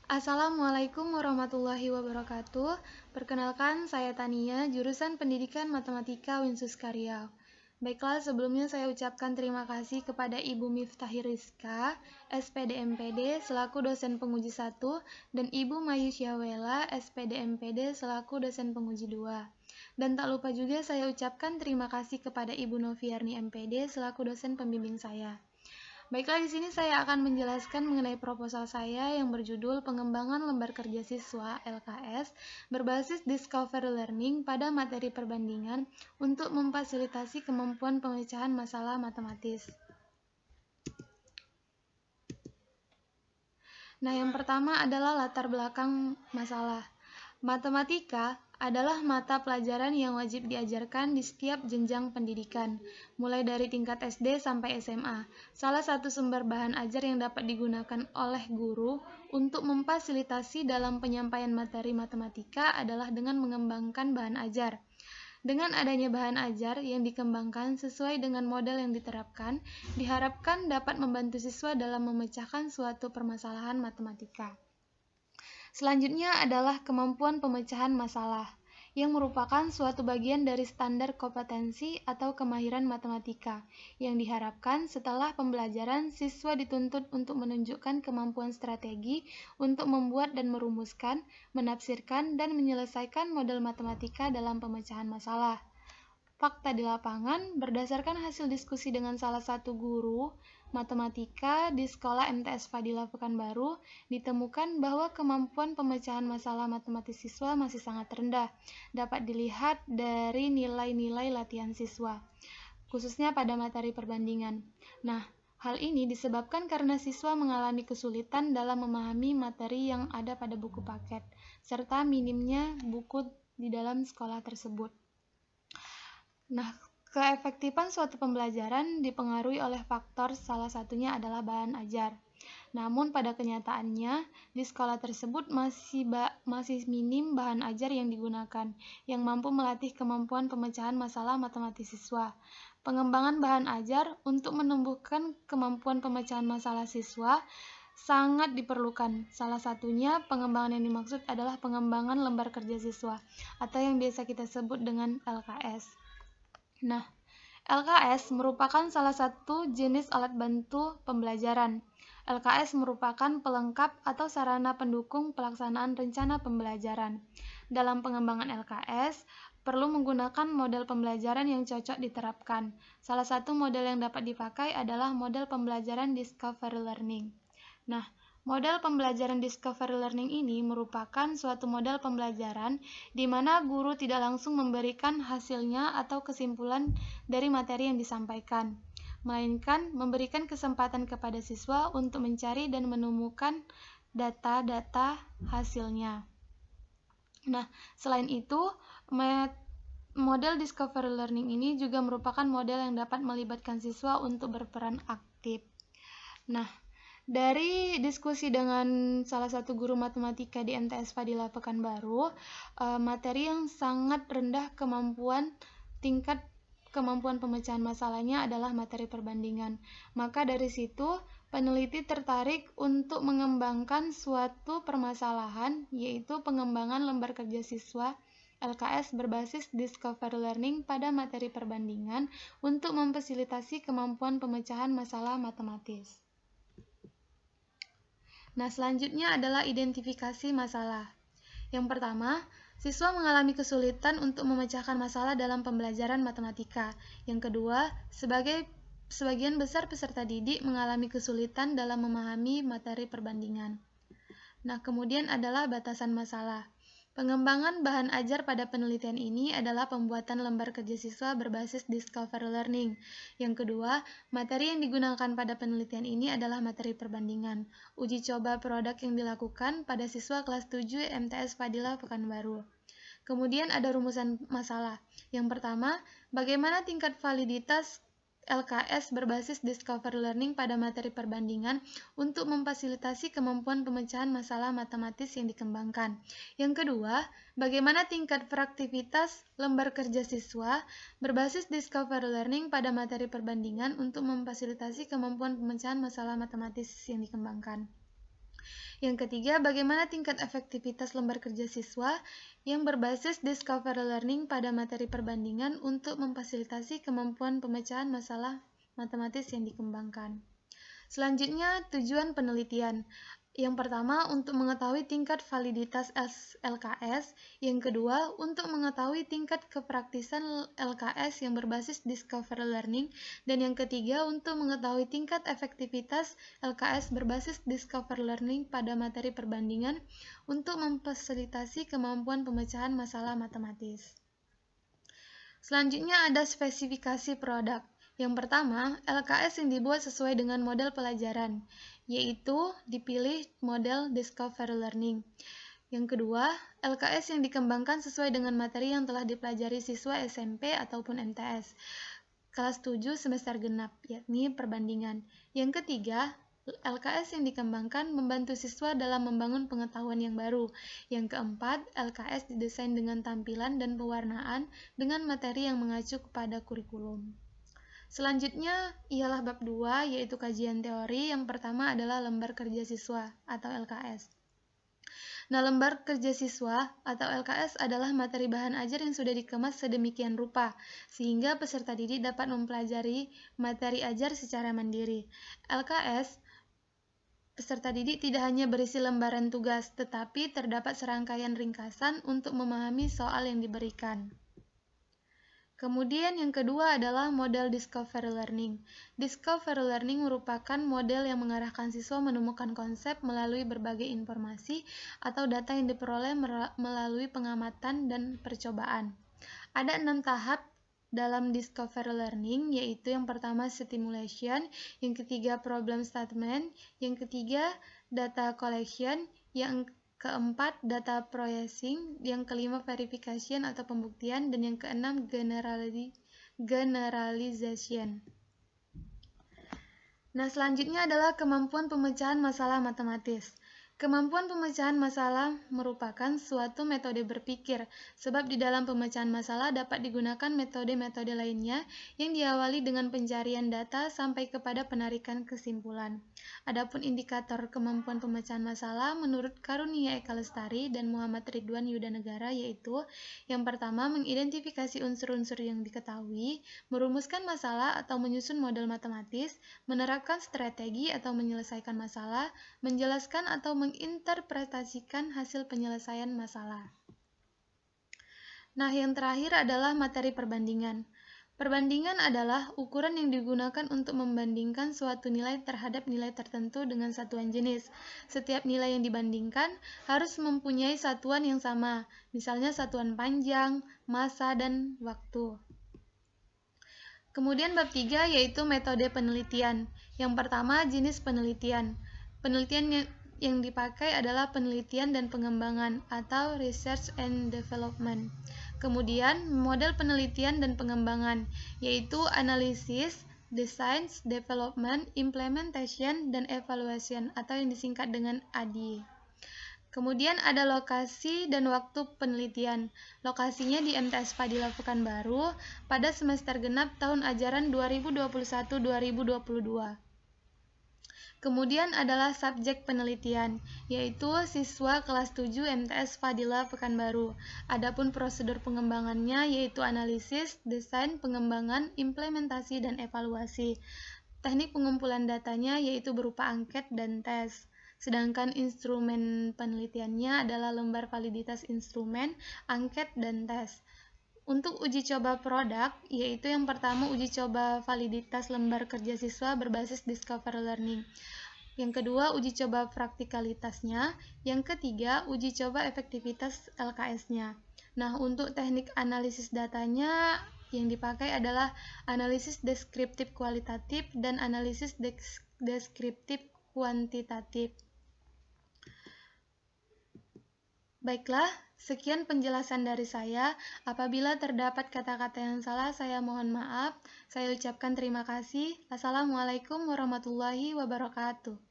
Assalamualaikum warahmatullahi wabarakatuh. Perkenalkan, saya Tania, jurusan Pendidikan Matematika Winsuska Riau. Baiklah, sebelumnya saya ucapkan terima kasih kepada Ibu Miftahir Rizka, SPD MPD, selaku dosen penguji 1, dan Ibu Mayu Syawela, SPD MPD, selaku dosen penguji 2. Dan tak lupa juga saya ucapkan terima kasih kepada Ibu Noviarni MPD, selaku dosen pembimbing saya. Baiklah, di sini saya akan menjelaskan mengenai proposal saya yang berjudul Pengembangan Lembar Kerja Siswa (LKS) berbasis Discovery Learning pada materi perbandingan untuk memfasilitasi kemampuan pemecahan masalah matematis. Nah, yang pertama adalah latar belakang masalah. Matematika adalah mata pelajaran yang wajib diajarkan di setiap jenjang pendidikan, mulai dari tingkat SD sampai SMA. Salah satu sumber bahan ajar yang dapat digunakan oleh guru untuk memfasilitasi dalam penyampaian materi matematika adalah dengan mengembangkan bahan ajar. Dengan adanya bahan ajar yang dikembangkan sesuai dengan model yang diterapkan, diharapkan dapat membantu siswa dalam memecahkan suatu permasalahan matematika. Selanjutnya adalah kemampuan pemecahan masalah, yang merupakan suatu bagian dari standar kompetensi atau kemahiran matematika, yang diharapkan setelah pembelajaran siswa dituntut untuk menunjukkan kemampuan strategi untuk membuat dan merumuskan, menafsirkan, dan menyelesaikan model matematika dalam pemecahan masalah. Fakta di lapangan, berdasarkan hasil diskusi dengan salah satu guru matematika di sekolah MTS Fadila Pekanbaru, ditemukan bahwa kemampuan pemecahan masalah matematis siswa masih sangat rendah, dapat dilihat dari nilai-nilai latihan siswa, khususnya pada materi perbandingan. Nah, hal ini disebabkan karena siswa mengalami kesulitan dalam memahami materi yang ada pada buku paket, serta minimnya buku di dalam sekolah tersebut. Nah, keefektifan suatu pembelajaran dipengaruhi oleh faktor salah satunya adalah bahan ajar. Namun pada kenyataannya, di sekolah tersebut masih minim bahan ajar yang digunakan, yang mampu melatih kemampuan pemecahan masalah matematis siswa. Pengembangan bahan ajar untuk menumbuhkan kemampuan pemecahan masalah siswa sangat diperlukan. Salah satunya pengembangan yang dimaksud adalah pengembangan lembar kerja siswa, atau yang biasa kita sebut dengan LKS. Nah, LKS merupakan salah satu jenis alat bantu pembelajaran. LKS merupakan pelengkap atau sarana pendukung pelaksanaan rencana pembelajaran. Dalam pengembangan LKS, perlu menggunakan model pembelajaran yang cocok diterapkan. Salah satu model yang dapat dipakai adalah model pembelajaran Discovery Learning. Nah, model pembelajaran Discovery Learning ini merupakan suatu model pembelajaran di mana guru tidak langsung memberikan hasilnya atau kesimpulan dari materi yang disampaikan, melainkan memberikan kesempatan kepada siswa untuk mencari dan menemukan data-data hasilnya. Nah, selain itu, model Discovery Learning ini juga merupakan model yang dapat melibatkan siswa untuk berperan aktif. Nah, dari diskusi dengan salah satu guru matematika di MTS Fadila Pekanbaru, materi yang sangat rendah tingkat kemampuan pemecahan masalahnya adalah materi perbandingan. Maka dari situ, peneliti tertarik untuk mengembangkan suatu permasalahan, yaitu pengembangan lembar kerja siswa LKS berbasis Discovery Learning pada materi perbandingan untuk memfasilitasi kemampuan pemecahan masalah matematis. Nah, selanjutnya adalah identifikasi masalah. Yang pertama, siswa mengalami kesulitan untuk memecahkan masalah dalam pembelajaran matematika. Yang kedua, sebagian besar peserta didik mengalami kesulitan dalam memahami materi perbandingan. Nah, kemudian adalah batasan masalah. Pengembangan bahan ajar pada penelitian ini adalah pembuatan lembar kerja siswa berbasis Discovery Learning. Yang kedua, materi yang digunakan pada penelitian ini adalah materi perbandingan. Uji coba produk yang dilakukan pada siswa kelas 7 MTS Fadila Pekanbaru. Kemudian ada rumusan masalah. Yang pertama, bagaimana tingkat validitas LKS berbasis Discovery Learning pada materi perbandingan untuk memfasilitasi kemampuan pemecahan masalah matematis yang dikembangkan. Yang kedua, bagaimana tingkat praktivitas lembar kerja siswa berbasis Discovery Learning pada materi perbandingan untuk memfasilitasi kemampuan pemecahan masalah matematis yang dikembangkan. Yang ketiga, bagaimana tingkat efektivitas lembar kerja siswa yang berbasis discovery learning pada materi perbandingan untuk memfasilitasi kemampuan pemecahan masalah matematis yang dikembangkan. Selanjutnya, tujuan penelitian. Yang pertama, untuk mengetahui tingkat validitas LKS. Yang kedua, untuk mengetahui tingkat kepraktisan LKS yang berbasis discovery learning. Dan yang ketiga, untuk mengetahui tingkat efektivitas LKS berbasis discovery learning pada materi perbandingan untuk memfasilitasi kemampuan pemecahan masalah matematis. Selanjutnya ada spesifikasi produk. Yang pertama, LKS yang dibuat sesuai dengan model pelajaran, yaitu dipilih model Discovery Learning. Yang kedua, LKS yang dikembangkan sesuai dengan materi yang telah dipelajari siswa SMP ataupun MTS, kelas 7 semester genap, yakni perbandingan. Yang ketiga, LKS yang dikembangkan membantu siswa dalam membangun pengetahuan yang baru. Yang keempat, LKS didesain dengan tampilan dan pewarnaan dengan materi yang mengacu kepada kurikulum. Selanjutnya ialah bab 2, yaitu kajian teori. Yang pertama adalah lembar kerja siswa atau LKS. Nah, lembar kerja siswa atau LKS adalah materi bahan ajar yang sudah dikemas sedemikian rupa, sehingga peserta didik dapat mempelajari materi ajar secara mandiri. LKS peserta didik tidak hanya berisi lembaran tugas, tetapi terdapat serangkaian ringkasan untuk memahami soal yang diberikan. Kemudian yang kedua adalah model Discovery Learning. Discovery Learning merupakan model yang mengarahkan siswa menemukan konsep melalui berbagai informasi atau data yang diperoleh melalui pengamatan dan percobaan. Ada 6 tahap dalam Discovery Learning, yaitu yang pertama stimulation, yang ketiga problem statement, yang ketiga data collection, yang keempat data processing, yang kelima verification atau pembuktian, dan yang keenam generalization. Nah, selanjutnya adalah kemampuan pemecahan masalah matematis. Kemampuan pemecahan masalah merupakan suatu metode berpikir, sebab di dalam pemecahan masalah dapat digunakan metode-metode lainnya yang diawali dengan pencarian data sampai kepada penarikan kesimpulan. Adapun indikator kemampuan pemecahan masalah menurut Karunia Eka Lestari dan Muhammad Ridwan Yudanegara, yaitu yang pertama mengidentifikasi unsur-unsur yang diketahui, merumuskan masalah atau menyusun model matematis, menerapkan strategi atau menyelesaikan masalah, menjelaskan atau menginterpretasikan hasil penyelesaian masalah. Nah, yang terakhir adalah materi perbandingan. Perbandingan adalah ukuran yang digunakan untuk membandingkan suatu nilai terhadap nilai tertentu dengan satuan jenis. Setiap nilai yang dibandingkan harus mempunyai satuan yang sama, misalnya satuan panjang, massa, dan waktu. Kemudian bab 3 yaitu metode penelitian. Yang pertama, jenis penelitian. Penelitian yang dipakai adalah penelitian dan pengembangan atau research and development. Kemudian model penelitian dan pengembangan, yaitu analisis, design, development, implementation, dan evaluation atau yang disingkat dengan ADI. Kemudian ada lokasi dan waktu penelitian. Lokasinya di MTS Fadila Pekanbaru pada semester genap tahun ajaran 2021-2022. Kemudian adalah subjek penelitian, yaitu siswa kelas 7 MTS Fadila Pekanbaru. Adapun prosedur pengembangannya yaitu analisis, desain, pengembangan, implementasi, dan evaluasi. Teknik pengumpulan datanya yaitu berupa angket dan tes. Sedangkan instrumen penelitiannya adalah lembar validitas instrumen, angket, dan tes. Untuk uji coba produk, yaitu yang pertama uji coba validitas lembar kerja siswa berbasis Discovery Learning. Yang kedua, uji coba praktikalitasnya. Yang ketiga, uji coba efektivitas LKS-nya. Nah, untuk teknik analisis datanya yang dipakai adalah analisis deskriptif kualitatif dan analisis deskriptif kuantitatif. Baiklah, sekian penjelasan dari saya. Apabila terdapat kata-kata yang salah, saya mohon maaf. Saya ucapkan terima kasih. Assalamualaikum warahmatullahi wabarakatuh.